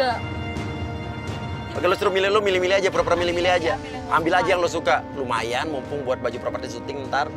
juga. Oke, lo suruh milih, lo milih-milih aja, pura-pura milih-milih aja. Ambil aja yang lo suka. Lumayan, mumpung buat baju properti syuting ntar.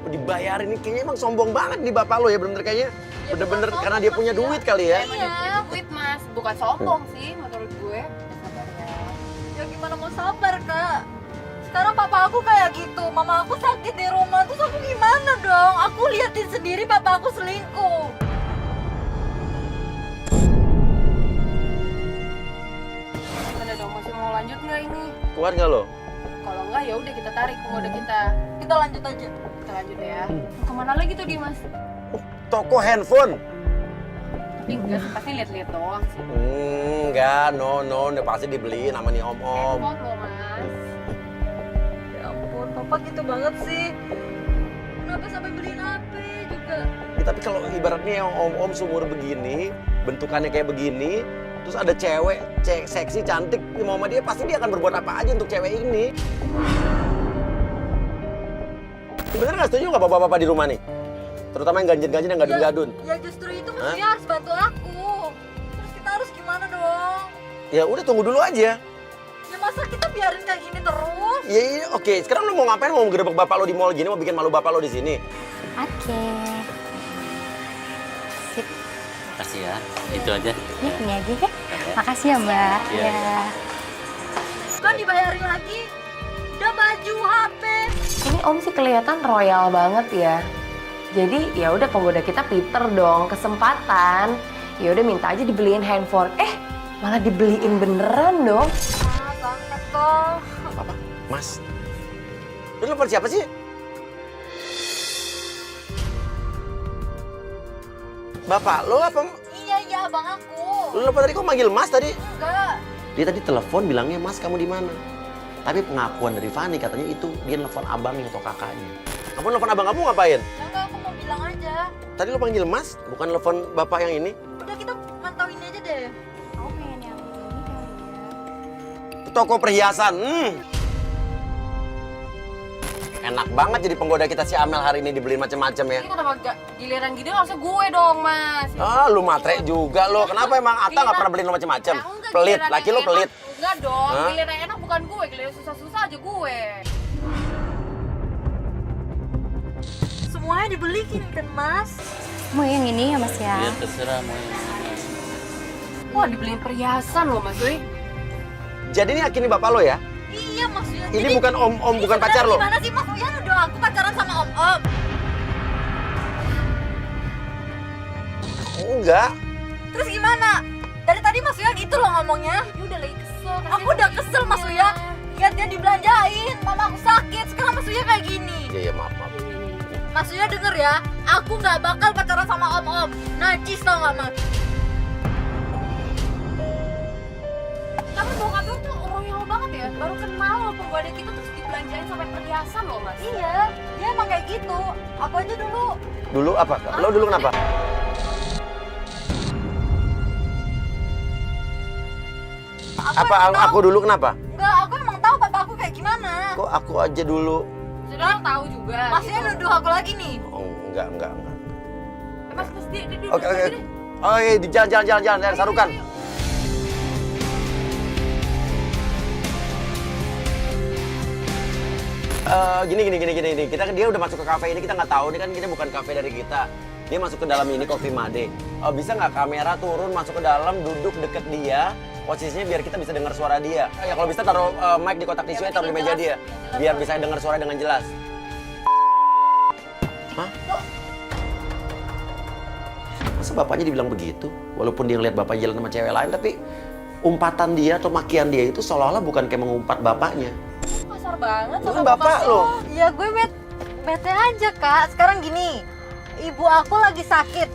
Dibayarin ini kayaknya emang sombong banget nih bapak lo ya, bener-bener kayaknya. Ya, Bener-bener bukan karena dia sombong, punya Mas, duit kali ya. Iya, duit mas, bukan sombong sih menurut gue. Sabar ya. Ya gimana mau sabar, Kak? Sekarang papa aku kayak gitu, mama aku sakit di rumah, terus aku gimana dong? Aku liatin sendiri papa aku selingkuh. Gimana dong, masih mau lanjut nggak ini? Kuat nggak lo? Kalau nggak ya udah kita tarik mode kita. Kita lanjut aja. Kita lanjut ya. Kemana lagi tuh dia mas? Toko handphone. Tapi enggak sih, pasti lihat-lihat doang sih. Enggak, no, udah pasti dibeliin sama nih om-om. Handphone loh mas. Ya ampun, papa gitu banget sih. Kenapa sampai beliin HP juga? Ya, tapi kalau ibaratnya yang om-om seumur begini, bentukannya kayak begini, terus ada cewek, seksi, cantik, mau sama dia, pasti dia akan berbuat apa aja untuk cewek ini. Bener nggak setuju nggak bapak-bapak di rumah nih? Terutama yang ganjen-ganjen yang gadun-gadun. Ya justru itu maksudnya harus bantu aku. Terus kita harus gimana dong? Ya udah tunggu dulu aja. Ya masa kita biarin kayak gini terus? Ya iya, oke. Sekarang lu mau ngapain? Mau ngerebek bapak lo di mall gini? Mau bikin malu bapak lo di sini? Oke. Sip. Makasih ya, itu aja. Ya, ini aja deh. Makasih ya, Mbak. Iya. Ya. Kan dibayarin lagi. Udah baju, HP. Ini om sih kelihatan royal banget ya. Jadi ya udah penggoda kita Peter dong, kesempatan. Ya udah minta aja dibeliin handphone. Malah dibeliin beneran dong. Ah, banget toh. Apa? Mas? Lu nelfon siapa sih? Bapak lo apa? Iya, abang aku. Lu nelfon tadi kok manggil Mas tadi? Enggak. Dia tadi telepon bilangnya, Mas kamu di mana? Tapi pengakuan dari Fani katanya itu dia nelfon abangnya atau kakaknya. Kamu nelfon abang kamu ngapain? Enggak, aku mau bilang aja. Tadi lo panggil Mas, bukan nelfon bapak yang ini? Udah kita mantauin aja deh. Aku pengen yang ini kali ya. Toko perhiasan. Enak banget jadi penggoda kita si Amel hari ini dibeliin macam-macam ya. Ini kenapa gak giliran gini harusnya gue dong mas. Ah, lu matre juga lo. Kenapa emang Atta nggak pernah beliin lo macam-macam? Ya, enggak, Pelit, giliran laki yang lo enak. pelit. Enggak dong, Hah? giliran yang enak bukan gue, giliran susah-susah aja gue. Semuanya dibeliin kan, Mas? Mau yang ini ya, Mas ya? Iya terserah mau yang mana. Wah dibeliin perhiasan loh mas Doi. Jadi ini yakini bapak lo ya? Iya, maksudnya. Ini Jadi, bukan om-om, ini bukan sebenarnya pacar lo? Gimana sih, Mas Uyan udah aku pacaran sama om-om? Enggak. Terus gimana? Dari tadi Mas Uyan itu loh ngomongnya. Dia udah lagi kesel. Aku udah kesel Mas Uyan. Lihat dia dibelanjain, mama aku sakit. Sekarang Mas Uyan kayak gini. Iya, maaf. Mas Uyan denger ya, aku nggak bakal pacaran sama om-om. Najis tau nggak, Mas? Tapi bokap lu tuh royal banget ya. Baru kenal loh penggoda kita terus dibelanjain sampai perhiasan loh mas. Iya, dia emang kayak gitu. Aku aja dulu. Dulu apa? Lo dulu kenapa? Apa emang tahu. aku dulu kenapa? Enggak, aku emang tahu papa aku kayak gimana. Kok aku aja dulu? Sudah tahu juga. Mas Uyan nuduh aku lagi nih. Oh, enggak. Mas dia Oke. Oh, iya, jalan, sarukan. Gini. Dia udah masuk ke kafe ini, kita nggak tahu. Ini kan kita bukan kafe dari kita. Dia masuk ke dalam ini Coffee Made. Bisa nggak kamera turun masuk ke dalam, duduk deket dia, posisinya biar kita bisa dengar suara dia. Ya kalau bisa taruh mic di kotak tisu, taruh di meja dia, biar bisa dengar suara dengan jelas. Hah? Masa bapaknya dibilang begitu? Walaupun dia ngeliat bapaknya jalan sama cewek lain, tapi umpatan dia atau makian dia itu seolah-olah bukan kayak mengumpat bapaknya. kasar banget Itu sama kan bapak lo. Ya gue bete aja kak. Sekarang gini, ibu aku lagi sakit,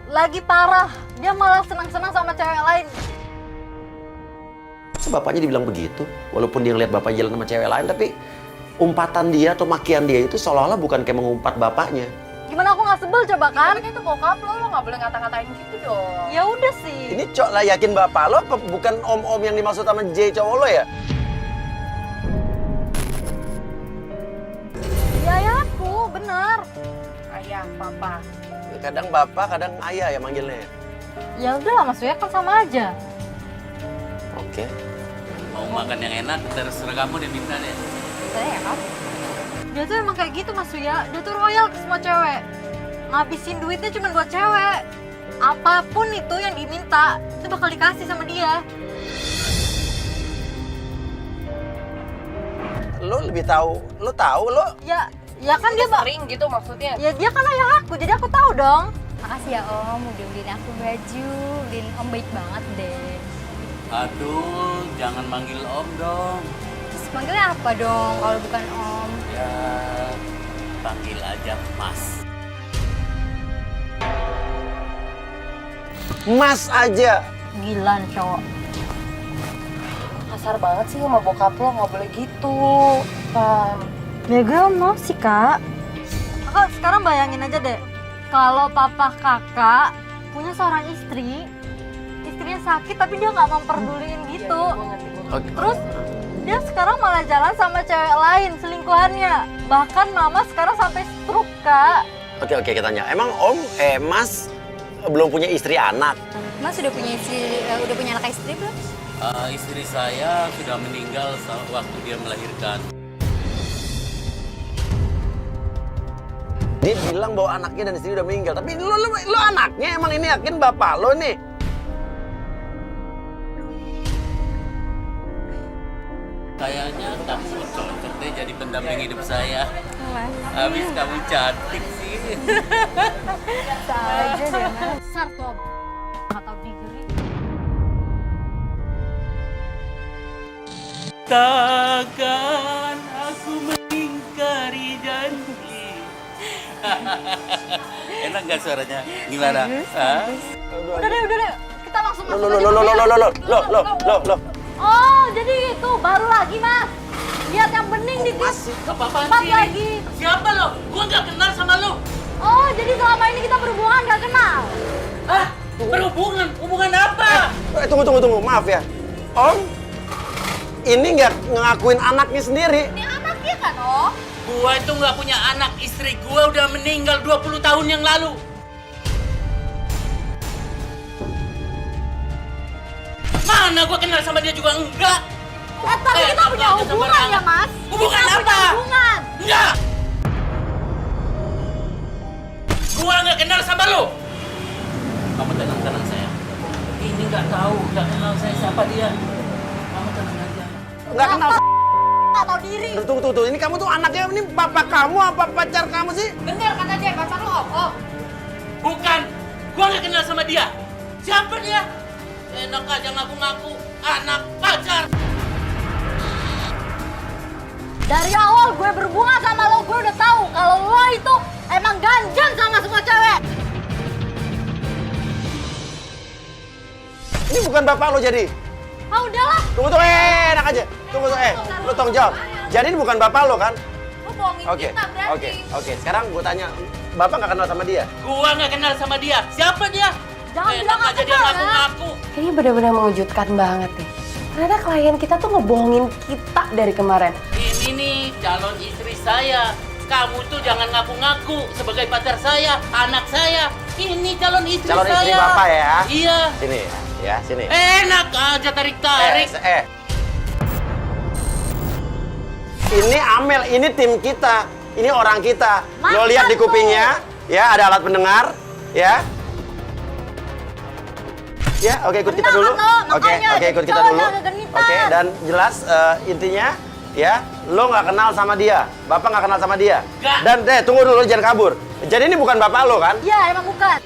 lagi parah. Dia malah senang-senang sama cewek lain. Masa bapaknya dibilang begitu? Walaupun dia ngeliat bapaknya jalan sama cewek lain, tapi umpatan dia atau makian dia itu seolah-olah bukan kayak mengumpat bapaknya. Gimana aku nggak sebel coba kan? Kan itu bokap lo nggak boleh ngata-ngatain gitu dong. Ya udah sih. Ini cok lah yakin bapak lo apa bukan om-om yang dimaksud sama J cowok lo ya? Ya aku bener. Ayah, papa. kadang bapak, kadang ayah ya manggilnya. Ya udahlah Mas Uya kan sama aja. Oke. Mau makan yang enak, terserah kamu deh minta deh. Saya ya, dia tuh emang kayak gitu Mas Uya, dia tuh royal ke semua cewek. Ngabisin duitnya cuma buat cewek. Apapun itu yang diminta, itu bakal dikasih sama dia. Lo lebih tahu, lo tahu lo. Ya kan dia Sering gitu maksudnya. ya dia kan ayah aku, jadi aku tahu dong. Makasih ya Om, udah beliin aku baju. Beliin Om baik banget deh. Aduh, jangan manggil Om dong. Terus panggilnya apa dong kalau bukan Om? Ya, panggil aja Mas. Mas aja. Gila nih cowok. Kasar banget sih sama bokap lo, nggak boleh gitu. Kan. Ya gue mau sih kak. Kakak sekarang bayangin aja deh, kalau papa kakak punya seorang istri, istrinya sakit tapi dia nggak memperduliin gitu. Oke. Terus dia sekarang malah jalan sama cewek lain selingkuhannya. Bahkan mama sekarang sampai stroke kak. Oke, kita tanya. Emang Mas belum punya istri anak? Mas udah punya anak istri belum? Istri saya sudah meninggal waktu dia melahirkan. Dia bilang bahwa anaknya dan istri udah meninggal. Tapi lo anaknya emang ini yakin bapak lo nih? Kayaknya kamu cocok deh jadi pendamping hidup saya. Habis kamu cantik sih. Bisa aja deh Mas. Besar tuh atau digeri. Takkan aku mengingkari janji. Enak gak suaranya? Gimana? Hah? Udah deh. Kita langsung masuk aja. Lo. Oh, jadi itu baru lagi mas. Lihat yang bening di Masih. Apa-apaan tempat sih ini? lagi. Siapa lo? Gua gak kenal sama lo. Oh, jadi selama ini kita berhubungan gak kenal. Hah? Berhubungan? Hubungan apa? Tunggu. Maaf ya. Om, ini nggak ngakuin anaknya sendiri. Ini anaknya kan, oh? Gua itu gak punya anak. Istri gua udah meninggal 20 tahun yang lalu. Mana gua kenal sama dia juga enggak. Tapi kita punya apa aja hubungan sembarangan. ya, Mas? Hubungan Kita apa? punya hubungan. Enggak! Gua nggak kenal sama lo. Kamu tenang sayang. Ini nggak tahu, nggak kenal saya siapa dia. Kamu tenang aja. Nggak kenal. Nggak tahu diri. Tunggu. Ini kamu tuh anaknya, ini bapak kamu apa pacar kamu sih? Bener kata dia, pacar lo om. Bukan. Gua nggak kenal sama dia. Siapa dia? Enak aja ngaku-ngaku anak pacar. Dari awal gue berhubungan sama lo, gue udah tahu kalau lo itu emang ganjan sama semua cewek. Ini bukan bapak lo jadi. Ah udahlah, Tunggu, enak aja. Tunggu, lo tanggung jawab. Jadi ini bukan bapak lo kan? lo bohongin Oke, kita berarti. oke. Sekarang gue tanya, bapak nggak kenal sama dia? Gua nggak kenal sama dia. Siapa dia? Jangan Enak bilang aja aku dia kenal, ya. ngaku-ngaku. Ini benar-benar mengejutkan banget nih. Ternyata klien kita tuh ngebohongin kita dari kemarin. Ini nih calon istri saya. Kamu tuh jangan ngaku-ngaku sebagai pacar saya, anak saya. Ini calon istri Calon saya. istri bapak ya? Iya. Sini ya, sini. Enak aja tarik-tarik. Ini Amel, ini tim kita, ini orang kita. Lo Mantan lihat di tuh. kupingnya, ya ada alat pendengar, ya. Ya, oke ikut kita Benar dulu. kan, lo? Oke, Makanya ikut kita cowok dulu. jangan genitan. Oke, dan jelas intinya, ya, lo nggak kenal sama dia, bapak nggak kenal sama dia. Nggak. Dan tunggu dulu, jangan kabur. Jadi ini bukan bapak lo kan? Iya emang bukan.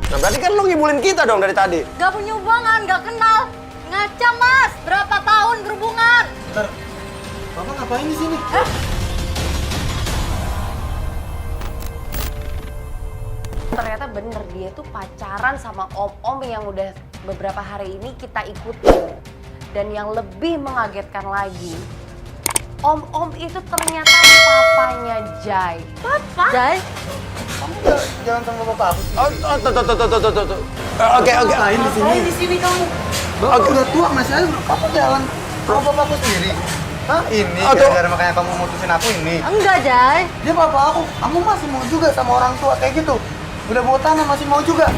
Nah berarti kan lo ngibulin kita dong dari tadi. Gak punya hubungan, gak kenal. Ngaca mas, berapa tahun berhubungan? Bentar, Bapak ngapain di sini? Ternyata bener dia tuh pacaran sama om-om yang udah beberapa hari ini kita ikutin. Dan yang lebih mengagetkan lagi, om-om itu ternyata papanya Jai. Papa? Jai? Kamu jalan sama bapak aku sih. Tuh. Oke. Ngapain di sini? Di sini kamu. Bapak udah tua masih aja. Papa jalan sama bapak aku sendiri. Hah? Ini Oh, tuh. gara-gara makanya kamu mutusin aku ini. Enggak, Jay. Dia bapak aku, kamu masih mau juga sama orang tua kayak gitu? Udah bawa tanah masih mau juga?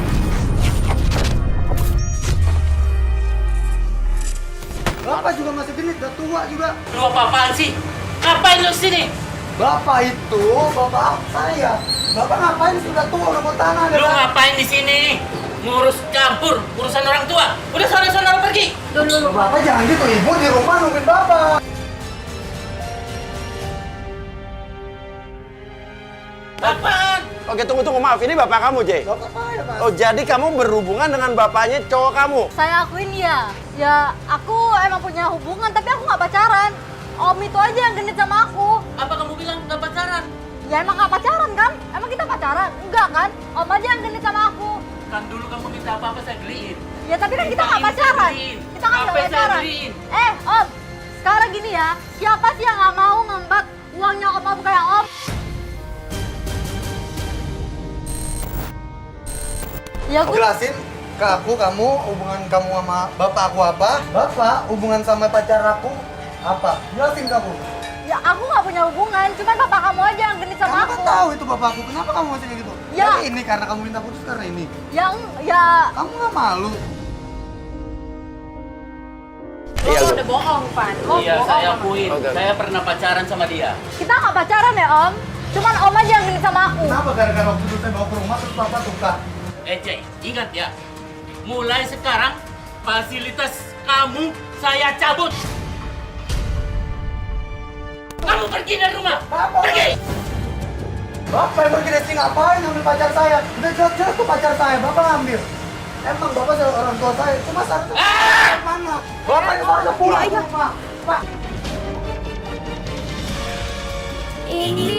Bapak juga masih genit, udah tua juga. Lu apa-apaan sih? Ngapain lu sini? Bapak itu, bapak saya. Bapak ngapain sudah tua, udah bawa tanah? Lu ngapain di sini? Ngurus campur urusan orang tua. Udah sana pergi. Bapak jangan gitu, ibu di rumah nungguin bapak. Apaan? Oke, tunggu, maaf. Ini bapak kamu, Jay? Bapak saya, Pak. Oh, jadi kamu berhubungan dengan bapaknya cowok kamu? Saya akuin ya. Ya, aku emang punya hubungan, tapi aku nggak pacaran. Om itu aja yang genit sama aku. Apa kamu bilang gak pacaran? Ya emang nggak pacaran kan? Emang kita pacaran? Enggak kan? Om aja yang genit sama aku. Kan dulu kamu minta apa-apa saya beliin. Ya tapi kan kita nggak Minta ini saya pacaran. beliin. Kita kan nggak Apa yang saya pacaran. beliin? Om, sekarang gini ya. Siapa sih yang nggak mau ngembat uangnya om kayak om? Ya Aku gue jelasin ke aku, kamu hubungan kamu sama bapak aku apa? Bapak hubungan sama pacar aku apa? Jelasin ke aku. Ya aku nggak punya hubungan, cuman bapak kamu aja yang genit sama Kamu aku. kan tahu itu bapakku, kenapa kamu masih kayak gitu? Ya. Jadi ini karena kamu minta putus karena ini. Ya Kamu nggak malu? Iya, Lo Bu. udah bohong, Pan. Lo Iya, bohong saya sama akuin. Oke. Saya pernah pacaran sama dia. kita nggak pacaran ya om. Cuman om aja yang genit sama aku. Kenapa gara-gara waktu itu saya bawa ke rumah terus papa suka? Jay, ingat ya. Mulai sekarang fasilitas kamu saya cabut. Kamu pergi dari rumah. Bapak, Pergi. Bapak yang pergi dari sini ngapain ngambil pacar saya? Udah jelas-jelas tuh pacar saya, bapak ngambil. Emang bapak adalah orang tua saya, cuma satu. Mana? Bapak yang harus pulang ke rumah. Pak. Ini